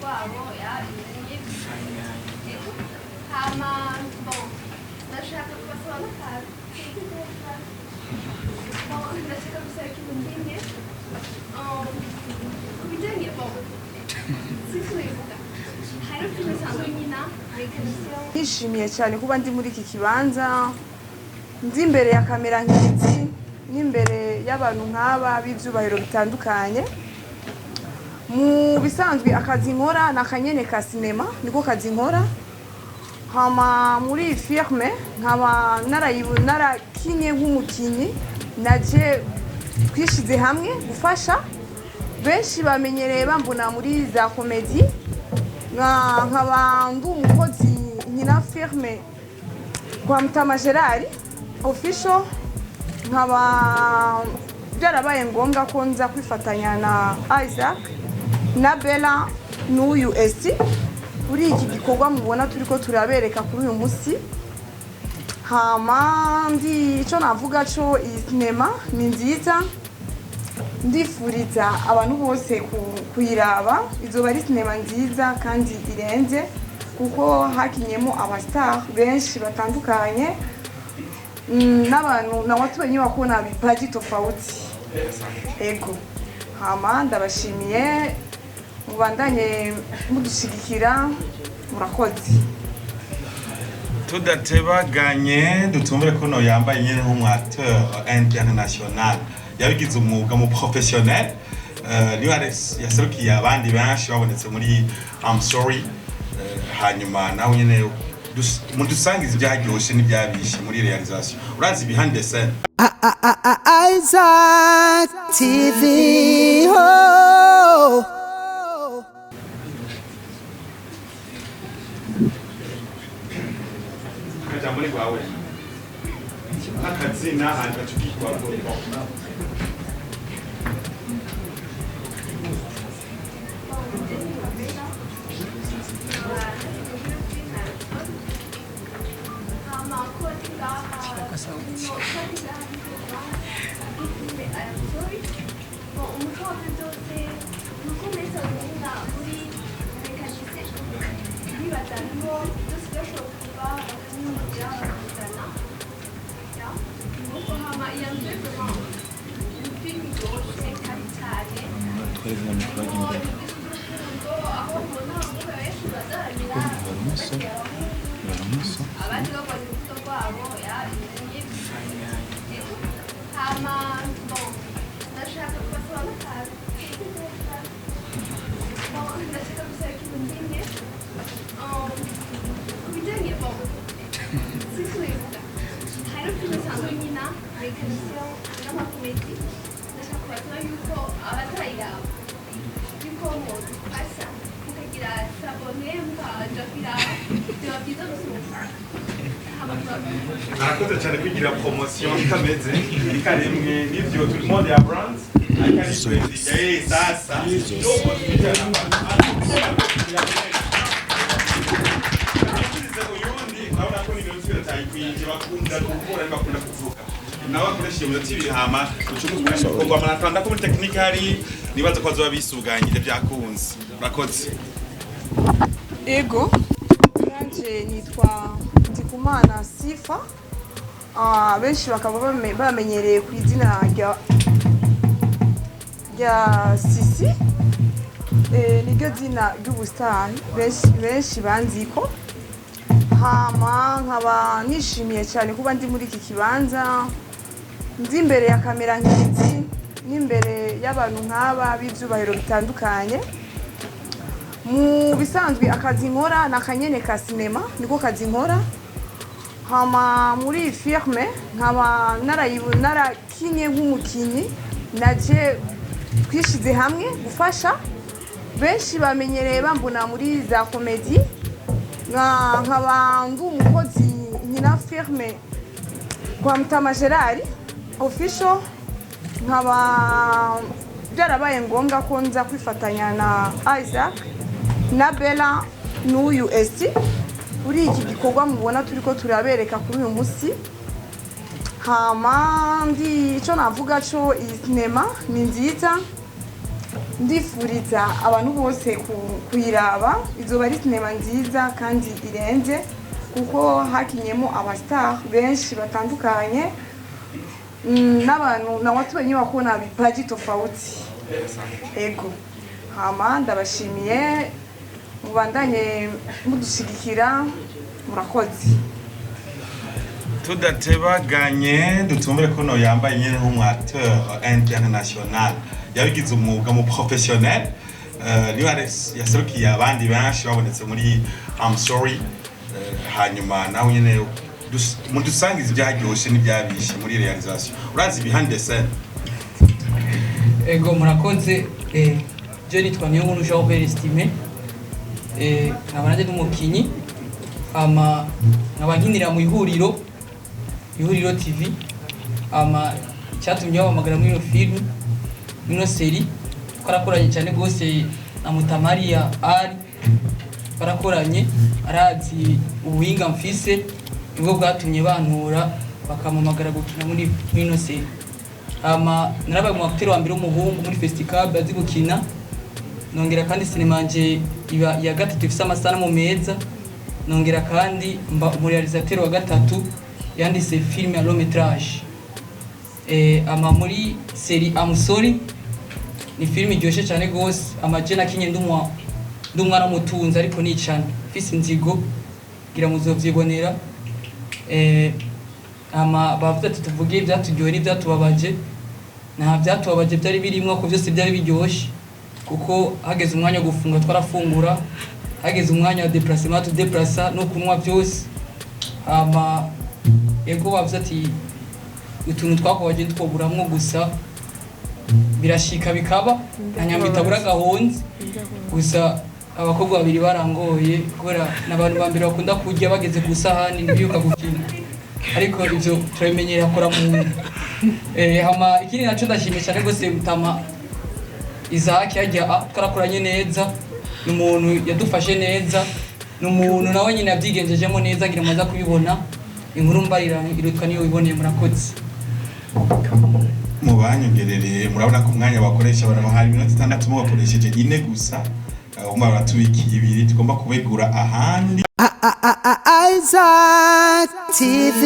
rwabo hama bon ndashaka kubasaba n'akazi ndashaka gusaba ikintu kimwe ku bijyanye bon sinkubivuga hari ukuntu usanzwe nyina rekanisiyo. Nishimiye cyane kuba ndi muri iki kibanza, ndi imbere ya kamera nk'izi n'imbere y'abantu nk'aba b'ibyubahiro bitandukanye. Mu bisanzwe akazi nkora ni akanyene ka sinema, niko kazi nkora. Hama muri iyi firme nkaba narakinye nk'umukinnyi, naje twishize hamwe gufasha. Benshi bamenyereye bambona muri za komedi, nkaba ndi umukozi nyina firme kwa Mutama Gerard official. Nkaba byarabaye ngombwa ko nza kwifatanya na Isaac na Bella n'uyu Esti kuri iki gikorwa mubona turiko turabereka kuri uyu munsi. Hama ndi icyo navuga cyo iyi sinema ni nziza, ndifuriza abantu bose kuyiraba. Izoba ari sinema nziza kandi irenze kuko hakinyemo abastar benshi batandukanye n'abantu na watu wenye wako na vipaji tofauti. Ego hama ndabashimiye, mubandanye mudushigikira, murakoze. Tudatebaganye dutumbere ko no yambaye nyene nk'umwateur international yabigize umwuga mu professionnel. Niwe yaserukiye abandi benshi babonetse muri I'm sorry. Hanyuma nawe nyene mudusangiza ibyaryoshe n'ibyabishe muri realisation. Urazi behind the scene. Isaac TV. Oh. Kajambo kwawe. Akazina handi bacukikwa ko. Arakoze cyane kwigira promotion itameze ikaremwe n'ivyo tout le monde ya brands akari sasa nawe akoresheje mu TV hama ucungwa amanatanda ko muri technique hari nibaza ko azoba bisuganyije byakunze. Urakoze. Ego nanje nitwa Ndikumana Sifa, benshi bakaba bamenyereye ku izina rya Sisi. Niryo zina ry'ubusitani benshi banziko. Hama nkaba nishimiye cyane kuba ndi muri iki kibanza, ndi imbere ya kamera nk'izi n'imbere y'abantu nk'aba b'ibyubahiro bitandukanye. Mu bisanzwe akazi nkora ni akanyene ka sinema, niko kazi nkora. Hama muri iyi firme nkaba narakinye nk'umukinnyi, naje twishize hamwe gufasha. Benshi bamenyereye bambona muri za komedi, nkaba ndi umukozi nyina firme kwa Mutama Gerard official. Nkaba byarabaye ngombwa ko nza kwifatanya na Isaac na Bella n'uyu Esti kuri iki gikorwa mubona turiko turabereka kuri uyu munsi. Hama ndi icyo navuga cyo iyi sinema ni nziza, ndifuriza abantu bose kuyiraba. Izoba ari sinema nziza kandi irenze kuko hakinyemo abastar benshi batandukanye n'abantu na watu wenyewe wako na vipaji tofauti. Ego hama ndabashimiye mubandanye mudushigikira murakoze. Tudatebaganye dutumbere ko no yambaye nyene nk'umwateur international yabigize umwuga mu professionnel niwe yaserukiye abandi benshi babonetse muri I'm sorry hanyuma nawe nyene mudusangiza ibyaryoshe n'ibyabishe muri realisation urazi behind the scene. Ego murakoze je nitwa Niyonkuru Jean Estimé nkaba n'umukinyi ama nkabankinira mu ihuriro TV ama cyatumye babamagara muri iyo film ino série twarakoranye cyane gose na Mutamaria ari barakoranye arazi ubuhinga mfise nibwo bwatumye bantura bakamamagara gukina muri ino série ama narabaye mu acteur wa mbere w'umuhungu muri festival azi gukina nongera kandi sinema nje iba ya gatatu ifise amasanamu meza nongera kandi mba mu realisateur wa gatatu yanditse film ya long métrage ama muri série I'm sorry ni film iryoshe cyane gose amajena kinye ndumwana mutunza ariko nicana fisi nzigo gira muzovyibonera ama bavuze ati tuvuge ibyatujyohera ibyatubabaje nta byatubabaje byari birimwo ko byose byari biryoshe kuko hageze umwanya wo gufunga twarafungura hageze umwanya wa déplacement tu déplacer no kunwa byose ama ego bavuze ati utuntu twakobaje twoburamwo gusa birashika bikaba anyambita bura gahonze gusa abakobwa babiri barangoye kubera nabantu bambere bakunda kujya bageze ku sahani nibiyuka gukina ariko ivyo turabimenyera akora mu hama ikindi naco ndashimye cyane gose Mutama Isaac yajya twarakoranye neza n'umuntu yadufashe neza n'umuntu nawe nyine yabyigengejemo neza ngira maza kubibona inkuru mbarira irutwa niyo iboneye murakoze. Mubanyongerere murabona ko umwanya bakoresha baramuhari iminota 6 mu bakoresheje ine gusa umwe baratubikiye ibiri tugomba kubegura ahandi. Isaac TV.